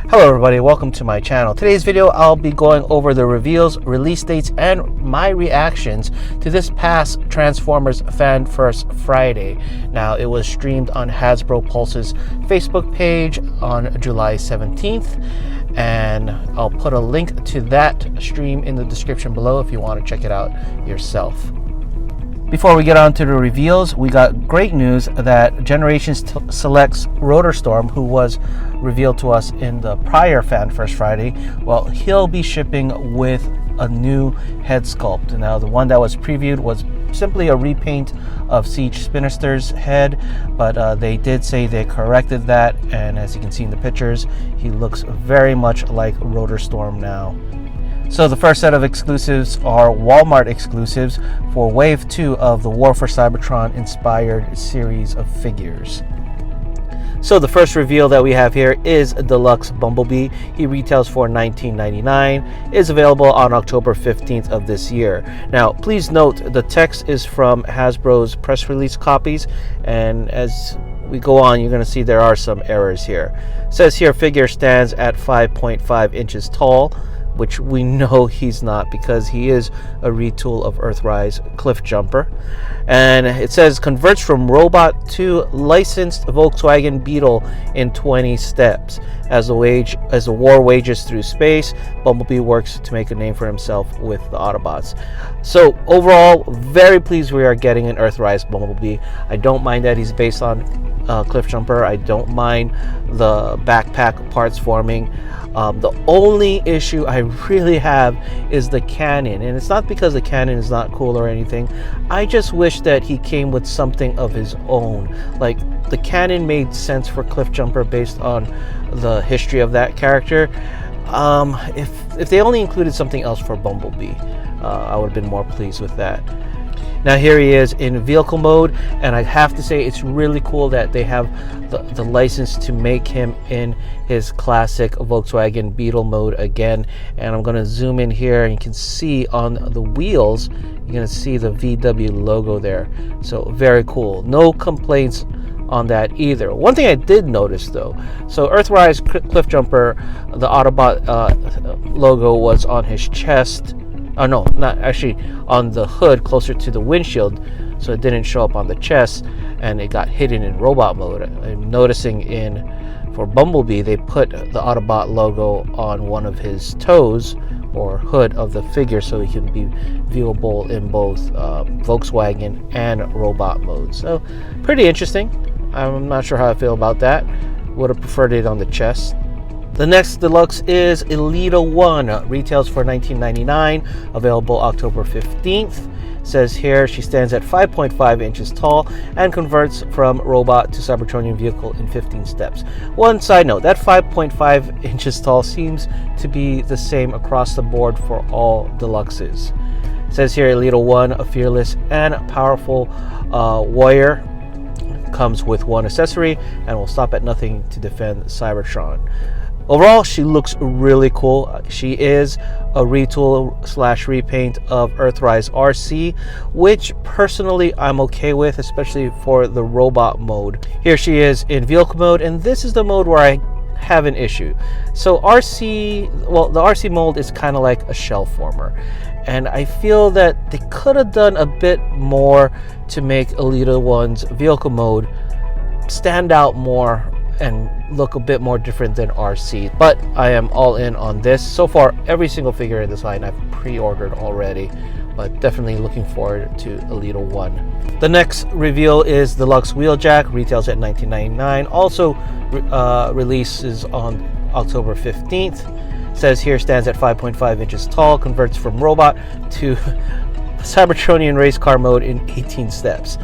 Hello everybody, welcome to my channel. Today's video I'll be going over the reveals, release dates, and my reactions to this past Transformers Fan First Friday. Now it was streamed on Hasbro Pulse's Facebook page on July 17th, and I'll put a link to that stream in the description below if you want to check it out yourself. Before we get on to the reveals, we got great news that Generations selects Rotorstorm, who was revealed to us in the prior Fan First Friday. Well, he'll be shipping with a new head sculpt. Now, the one that was previewed was simply a repaint of Siege Sinister's head, but they did say they corrected that, and as you can see in the pictures, he looks very much like Rotorstorm now. So the first set of exclusives are Walmart exclusives for Wave 2 of the War for Cybertron inspired series of figures. So the first reveal that we have here is Deluxe Bumblebee. He retails for $19.99, is available on October 15th of this year. Now, please note the text is from Hasbro's press release copies, and as we go on, you're going to see there are some errors here. It says here figure stands at 5.5 inches tall, which we know he's not because he is a retool of EARTHRISE Cliff Jumper. And it says converts from robot to licensed Volkswagen Beetle in 20 steps. As the war wages through space, Bumblebee works to make a name for himself with the Autobots. So overall, very pleased we are getting an EARTHRISE Bumblebee. I don't mind that he's based on Cliff Jumper. I don't mind the backpack parts forming. The only issue I really have is the cannon, and it's not because the cannon is not cool or anything. I just wish that he came with something of his own. Like, the cannon made sense for Cliff Jumper based on the history of that character. If they only included something else for Bumblebee, I would have been more pleased with that. Now here he is in vehicle mode, and I have to say it's really cool that they have the license to make him in his classic Volkswagen Beetle mode again. And I'm going to zoom in here, and you can see on the wheels, you're going to see the VW logo there. So very cool. No complaints on that either. One thing I did notice though, so EARTHRISE Cliff Jumper, the Autobot logo was on his chest. Oh no, not actually, on the hood closer to the windshield, so it didn't show up on the chest, and it got hidden in robot mode. I'm noticing for Bumblebee, they put the Autobot logo on one of his toes or hood of the figure so he can be viewable in both Volkswagen and robot mode. So pretty interesting. I'm not sure how I feel about that. Would have preferred it on the chest. The next deluxe is Elita 1, retails for $19.99, available October 15th. Says here she stands at 5.5 inches tall and converts from robot to Cybertronian vehicle in 15 steps. One side note, that 5.5 inches tall seems to be the same across the board for all deluxes. Says here Elita 1, a fearless and powerful warrior, comes with one accessory and will stop at nothing to defend Cybertron. Overall, she looks really cool. She is a retool / repaint of EARTHRISE RC, which personally I'm okay with, especially for the robot mode. Here she is in vehicle mode, and this is the mode where I have an issue. So RC, well, the RC mold is kind of like a shell former, and I feel that they could have done a bit more to make Elita 1's vehicle mode stand out more and look a bit more different than RC. But I am all in on this. So far, every single figure in this line I've pre-ordered already, but definitely looking forward to Elita 1. The next reveal is Deluxe Wheeljack, retails at $19.99, also releases on October 15th. Says here stands at 5.5 inches tall, converts from robot to Cybertronian race car mode in 18 steps.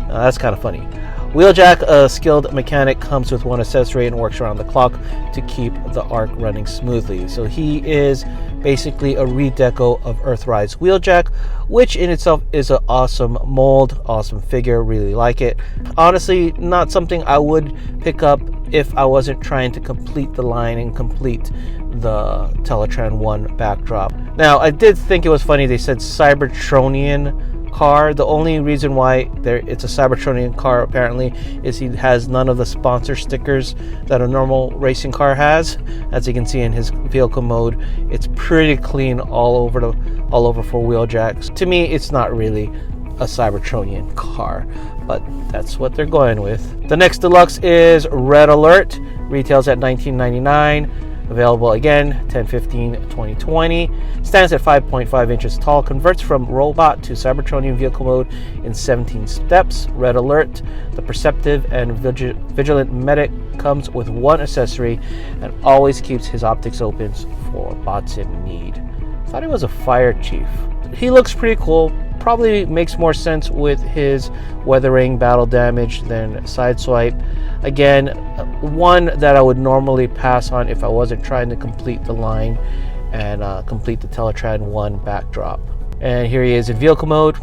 That's kind of funny. Wheeljack, a skilled mechanic, comes with one accessory and works around the clock to keep the arc running smoothly. So he is basically a redeco of EARTHRISE Wheeljack, which in itself is an awesome mold, awesome figure, really like it. Honestly, not something I would pick up if I wasn't trying to complete the line and complete the Teletran 1 backdrop. Now, I did think it was funny they said Cybertronian car. The only reason why it's a Cybertronian car apparently is he has none of the sponsor stickers that a normal racing car has. As you can see in his vehicle mode, it's pretty clean all over for wheel jacks. To me, it's not really a Cybertronian car, but that's what they're going with. The next deluxe is Red Alert, retails at $19.99. Available again 10/15/2020. Stands at 5.5 inches tall. Converts from robot to Cybertronian vehicle mode in 17 steps. Red Alert, the perceptive and vigilant medic, comes with one accessory and always keeps his optics open for bots in need. Thought he was a fire chief. He looks pretty cool. Probably makes more sense with his weathering, battle damage than Sideswipe. Again, one that I would normally pass on if I wasn't trying to complete the line and complete the Teletran 1 backdrop. And here he is in vehicle mode,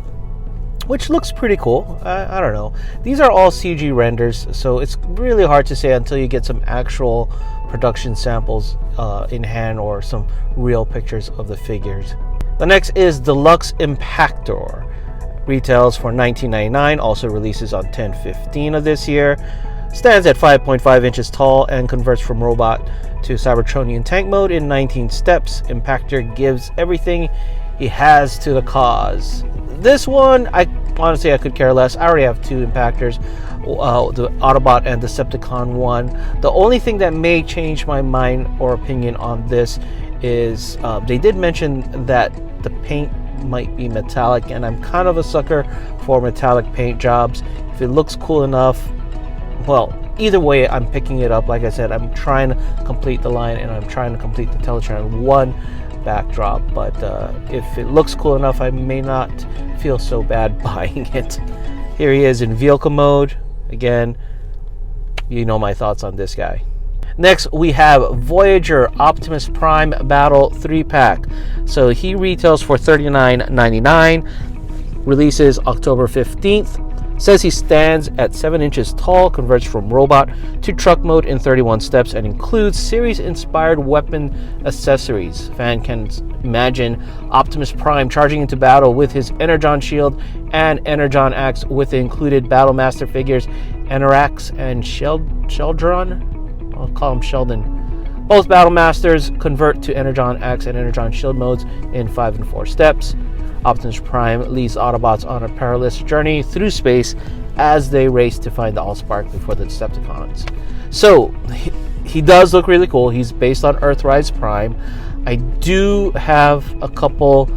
which looks pretty cool. I don't know. These are all CG renders, so it's really hard to say until you get some actual production samples in hand or some real pictures of the figures. The next is Deluxe Impactor. Retails for $19.99, also releases on 10/15 of this year. Stands at 5.5 inches tall and converts from robot to Cybertronian tank mode in 19 steps. Impactor gives everything he has to the cause. This one, honestly, I could care less. I already have two Impactors, the Autobot and Decepticon 1. The only thing that may change my mind or opinion on this is they did mention that the paint might be metallic, and I'm kind of a sucker for metallic paint jobs. If it looks cool enough, well, either way, I'm picking it up. Like I said, I'm trying to complete the line and I'm trying to complete the Teletran 1 backdrop, but if it looks cool enough, I may not feel so bad buying it. Here he is in vehicle mode. Again, you know my thoughts on this guy. Next, we have Voyager Optimus Prime Battle 3-pack. So he retails for $39.99. Releases October 15th. Says he stands at 7 inches tall, converts from robot to truck mode in 31 steps, and includes series-inspired weapon accessories. Fan can imagine Optimus Prime charging into battle with his Energon shield and Energon axe with the included Battle Master figures Enerax and Sheldron. I'll call him Sheldon. Both Battle Masters convert to Energon Axe and Energon Shield modes in 5 and 4 steps. Optimus Prime leads Autobots on a perilous journey through space as they race to find the Allspark before the Decepticons. So, he does look really cool. He's based on EARTHRISE Prime. I do have a couple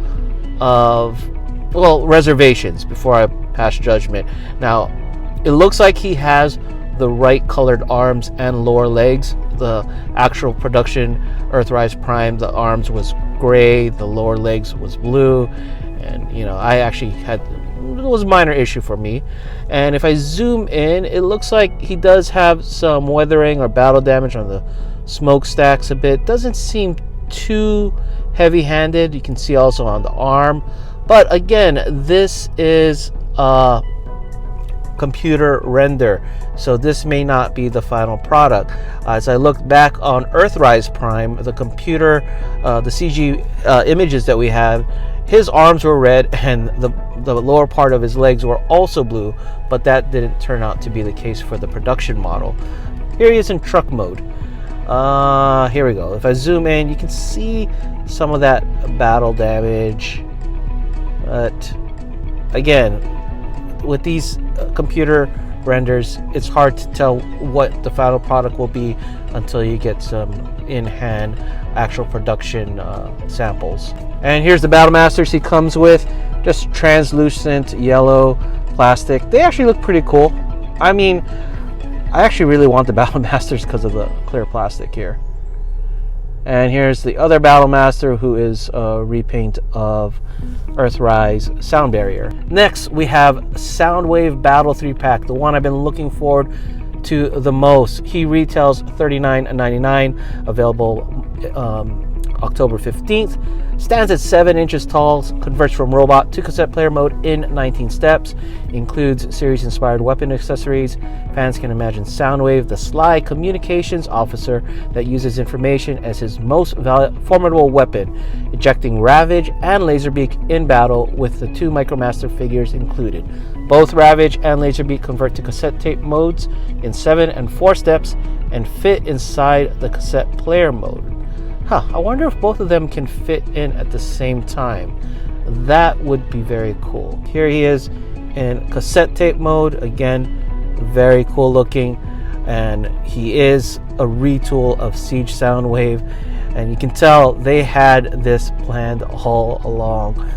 of, reservations before I pass judgment. Now, it looks like he has the right colored arms and lower legs. The actual production EARTHRISE Prime, the arms was gray, the lower legs was blue, and I actually it was a minor issue for me. And if I zoom in, it looks like he does have some weathering or battle damage on the smokestacks a bit. Doesn't seem too heavy-handed. You can see also on the arm, but again, this is computer render, so this may not be the final product. As I look back on EARTHRISE Prime, the computer, the CG images that we have, his arms were red and the lower part of his legs were also blue, but that didn't turn out to be the case for the production model. Here he is in truck mode. Here we go. If I zoom in, you can see some of that battle damage, but again, with these computer renders, it's hard to tell what the final product will be until you get some in-hand actual production samples. And here's the Battle Masters he comes with. Just translucent yellow plastic. They actually look pretty cool. I mean, I actually really want the Battle Masters because of the clear plastic here. And here's the other Battle Master, who is a repaint of EARTHRISE Sound Barrier. Next, we have SOUNDWAVE Battle 3-pack, the one I've been looking forward to the most. He retails $39.99, available October 15th. Stands at 7 inches tall, converts from robot to cassette player mode in 19 steps, includes series-inspired weapon accessories. Fans can imagine Soundwave, the sly communications officer that uses information as his most formidable weapon, ejecting Ravage and Laserbeak in battle with the 2 Micromaster figures included. Both Ravage and Laserbeak convert to cassette tape modes in 7 and 4 steps and fit inside the cassette player mode. I wonder if both of them can fit in at the same time. That would be very cool. Here he is in cassette tape mode. Again, very cool looking. And he is a retool of Siege Soundwave. And you can tell they had this planned all along.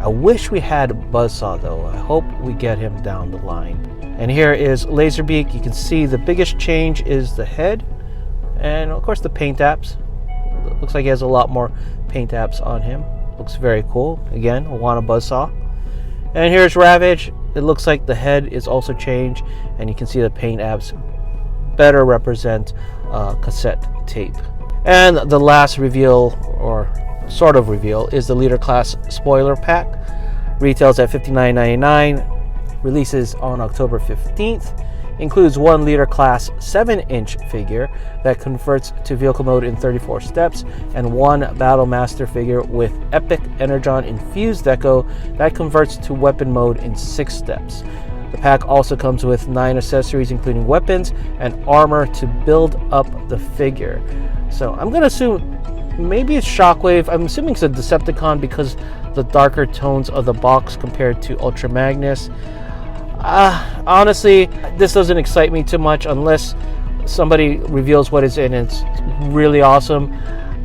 I wish we had Buzzsaw though. I hope we get him down the line. And here is Laserbeak. You can see the biggest change is the head. And of course the paint apps. Looks like he has a lot more paint apps on him. Looks very cool. Again, Awana Buzzsaw. And here's Ravage. It looks like the head is also changed, and you can see the paint apps better represent cassette tape. And the last reveal, or sort of reveal, is the Leader Class Spoiler Pack. Retails at $59.99. Releases on October 15th. Includes 1 Leader Class 7-inch figure that converts to vehicle mode in 34 steps, and 1 Battle Master figure with Epic Energon Infused Deco that converts to weapon mode in 6 steps. The pack also comes with 9 accessories, including weapons and armor to build up the figure. So I'm going to assume maybe it's Shockwave. I'm assuming it's a Decepticon because the darker tones of the box compared to Ultra Magnus. Honestly, this doesn't excite me too much unless somebody reveals what is in it. It's really awesome.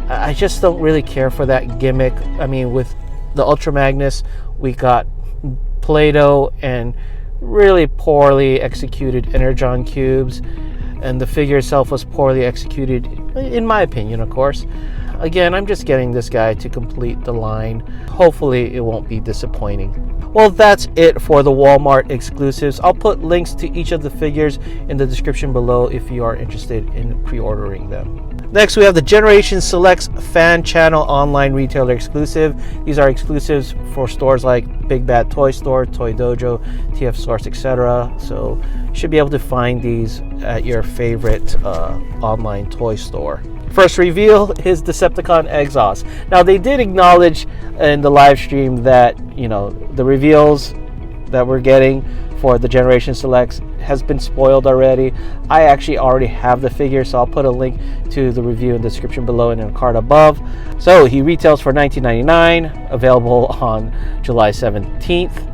I just don't really care for that gimmick. I mean, with the Ultra Magnus, we got Play-Doh and really poorly executed Energon cubes, and the figure itself was poorly executed, in my opinion, of course. Again, I'm just getting this guy to complete the line. Hopefully, it won't be disappointing. Well, that's it for the Walmart exclusives. I'll put links to each of the figures in the description below if you are interested in pre-ordering them. Next, we have the Generation Selects Fan Channel online retailer exclusive. These are exclusives for stores like Big Bad Toy Store, Toy Dojo, TF Source, etc. So you should be able to find these at your favorite online toy store. First reveal is Decepticon Exhaust. Now, they did acknowledge in the live stream that, you know, the reveals that we're getting for the Generation Selects has been spoiled already. I actually already have the figure, so I'll put a link to the review in the description below and in the card above. So he retails for $19.99, available on July 17th.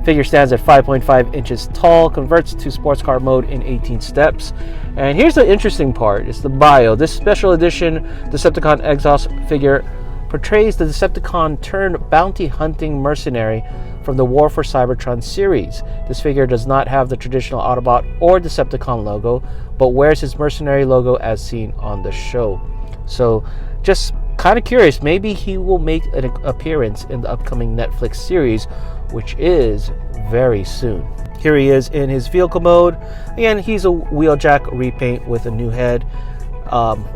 Figure stands at 5.5 inches tall, converts to sports car mode in 18 steps. And here's the interesting part, it's the bio. This special edition Decepticon Exhaust figure portrays the Decepticon turned bounty hunting mercenary from the War for Cybertron series. This figure does not have the traditional Autobot or Decepticon logo, but wears his mercenary logo as seen on the show. So just kind of curious, maybe he will make an appearance in the upcoming Netflix series, which is very soon. Here he is in his vehicle mode. Again, he's a Wheeljack repaint with a new head.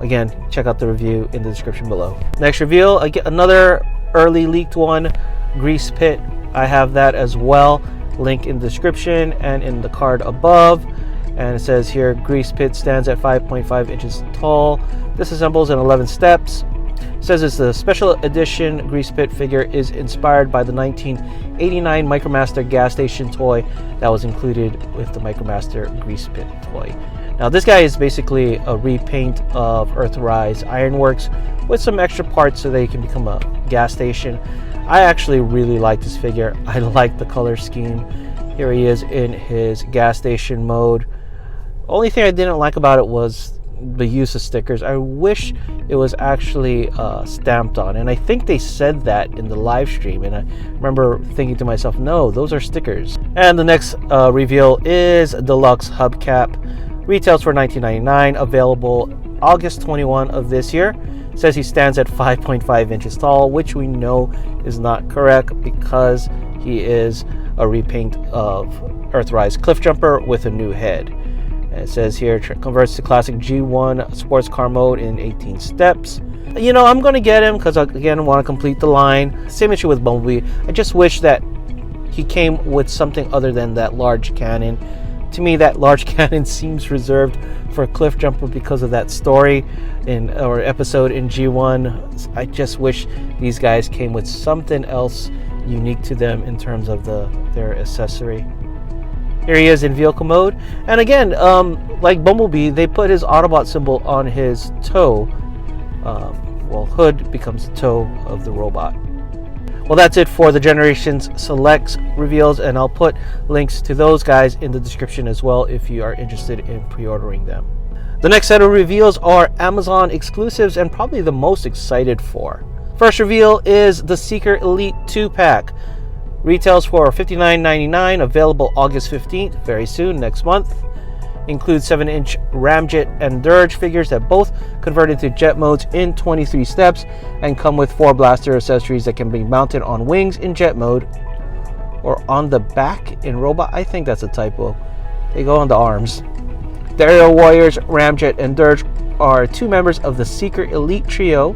Again, check out the review in the description below. Next reveal, again, another early leaked one, Greasepit. I have that as well. Link in the description and in the card above. And it says here, Greasepit stands at 5.5 inches tall. Disassembles in 11 steps. It says it's the special edition Greasepit figure is inspired by the 1989 Micromaster gas station toy that was included with the Micromaster Greasepit toy. Now this guy is basically a repaint of EARTHRISE Ironworks with some extra parts so they can become a gas station. I actually really like this figure. I like the color scheme. Here he is in his gas station mode. Only thing I didn't like about it was the use of stickers. I wish it was actually stamped on, and I think they said that in the live stream, and I remember thinking to myself, no, those are stickers. And the next reveal is Deluxe Hubcap. Retails for $19.99, available August 21 of this year. It says he stands at 5.5 inches tall, which we know is not correct because he is a repaint of EARTHRISE Cliffjumper with a new head. It says here, converts to classic G1 sports car mode in 18 steps. You know, I'm going to get him because, again, I want to complete the line. Same issue with Bumblebee. I just wish that he came with something other than that large cannon. To me, that large cannon seems reserved for Cliff Jumper because of that story or episode in G1. I just wish these guys came with something else unique to them in terms of their accessory. Here he is in vehicle mode, and again, like Bumblebee, they put his Autobot symbol on his toe. Well, hood becomes the toe of the robot. Well, that's it for the Generations Selects reveals, and I'll put links to those guys in the description as well if you are interested in pre-ordering them. The next set of reveals are Amazon exclusives and probably the most excited for. First reveal is the Seeker Elite 2-pack. Retails for $59.99, available August 15th, very soon, next month. Includes 7-inch Ramjet and Dirge figures that both convert into jet modes in 23 steps and come with 4 blaster accessories that can be mounted on wings in jet mode or on the back in robot. I think that's a typo. They go on the arms. The aerial warriors, Ramjet and Dirge, are 2 members of the Seeker Elite Trio.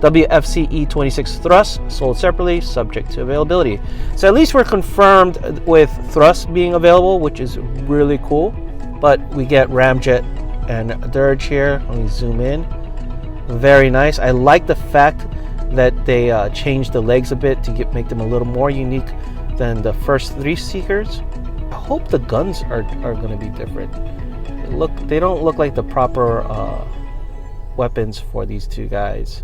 WFCE 26 thrust, sold separately, subject to availability. So at least we're confirmed with thrust being available, which is really cool. But we get Ramjet and Dirge here. Let me zoom in. Very nice. I like the fact that they changed the legs a bit to make them a little more unique than the first 3 Seekers. I hope the guns are going to be different. They don't look like the proper weapons for these 2 guys.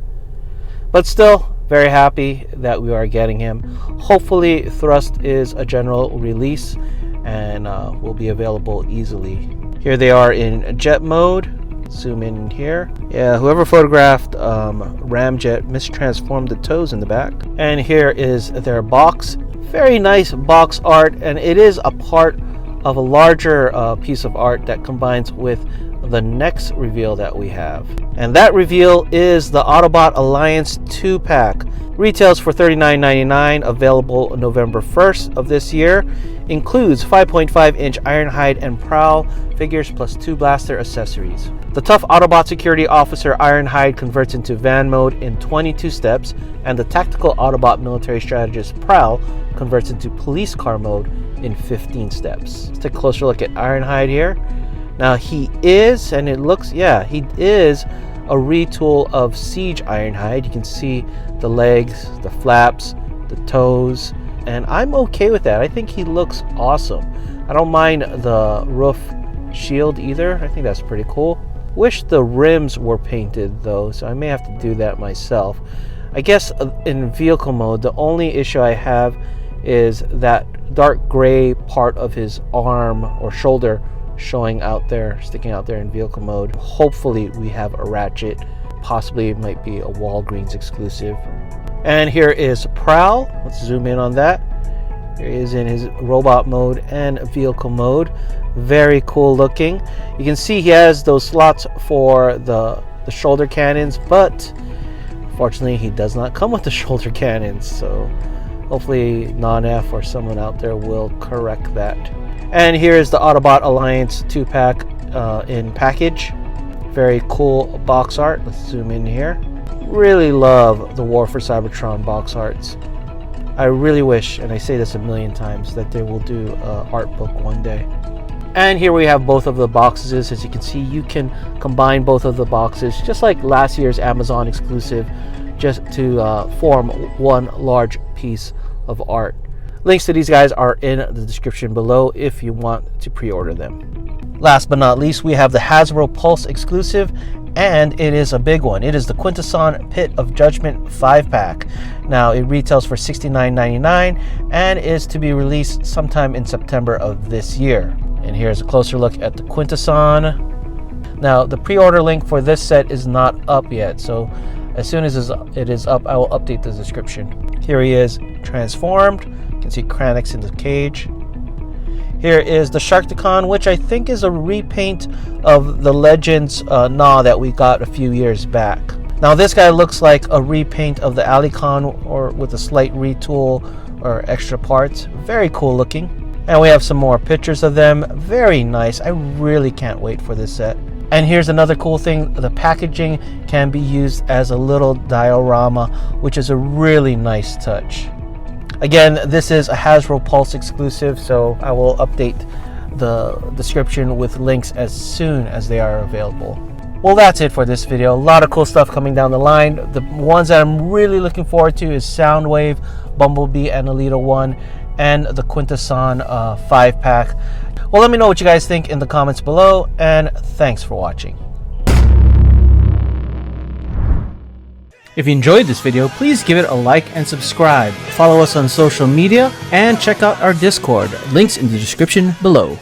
But still, very happy that we are getting him. Hopefully, Thrust is a general release and will be available easily. Here they are in jet mode. Zoom in here. Yeah, whoever photographed Ramjet mistransformed the toes in the back. And here is their box. Very nice box art, and it is a part of a larger piece of art that combines with the next reveal that we have. And that reveal is the Autobot Alliance 2-pack. Retails for $39.99, available November 1st of this year. Includes 5.5-inch Ironhide and Prowl figures plus 2 blaster accessories. The tough Autobot security officer Ironhide converts into van mode in 22 steps, and the tactical Autobot military strategist Prowl converts into police car mode in 15 steps. Let's take a closer look at Ironhide here. Now he is, and it looks, yeah, he is a retool of Siege Ironhide. You can see the legs, the flaps, the toes, and I'm okay with that. I think he looks awesome. I don't mind the roof shield either. I think that's pretty cool. Wish the rims were painted though, so I may have to do that myself. I guess in vehicle mode, the only issue I have is that dark gray part of his arm or shoulder showing out there, sticking out there in vehicle mode. Hopefully we have a Ratchet. Possibly it might be a Walgreens exclusive. And here is Prowl. Let's zoom in on that. Here he is in his robot mode and vehicle mode. Very cool looking. You can see he has those slots for the shoulder cannons, but unfortunately he does not come with the shoulder cannons. So hopefully Non-F or someone out there will correct that. And here is the Autobot Alliance 2-pack in package. Very cool box art. Let's zoom in here. Really love the War for Cybertron box arts. I really wish, and I say this a million times, that they will do an art book one day. And here we have both of the boxes. As you can see, you can combine both of the boxes, just like last year's Amazon exclusive, just to form one large piece of art. Links to these guys are in the description below if you want to pre-order them. Last but not least, we have the Hasbro Pulse exclusive, and it is a big one. It is the QUINTESSON Pit of Judgment 5-pack. Now, it retails for $69.99 and is to be released sometime in September of this year. And here's a closer look at the QUINTESSON. Now, the pre-order link for this set is not up yet, so as soon as it is up, I will update the description. Here he is transformed. You can see Kranix in the cage. Here is the Rejecticon, which I think is a repaint of the Legends Gnaw that we got a few years back. Now this guy looks like a repaint of the Alicon, or with a slight retool or extra parts. Very cool looking. And we have some more pictures of them. Very nice. I really can't wait for this set. And here's another cool thing. The packaging can be used as a little diorama, which is a really nice touch. Again, this is a Hasbro Pulse exclusive, so I will update the description with links as soon as they are available. Well, that's it for this video. A lot of cool stuff coming down the line. The ones that I'm really looking forward to is Soundwave, Bumblebee, and Alita 1, and the QUINTESSON 5-pack. Well, let me know what you guys think in the comments below, and thanks for watching. If you enjoyed this video, please give it a like and subscribe. Follow us on social media and check out our Discord. Links in the description below.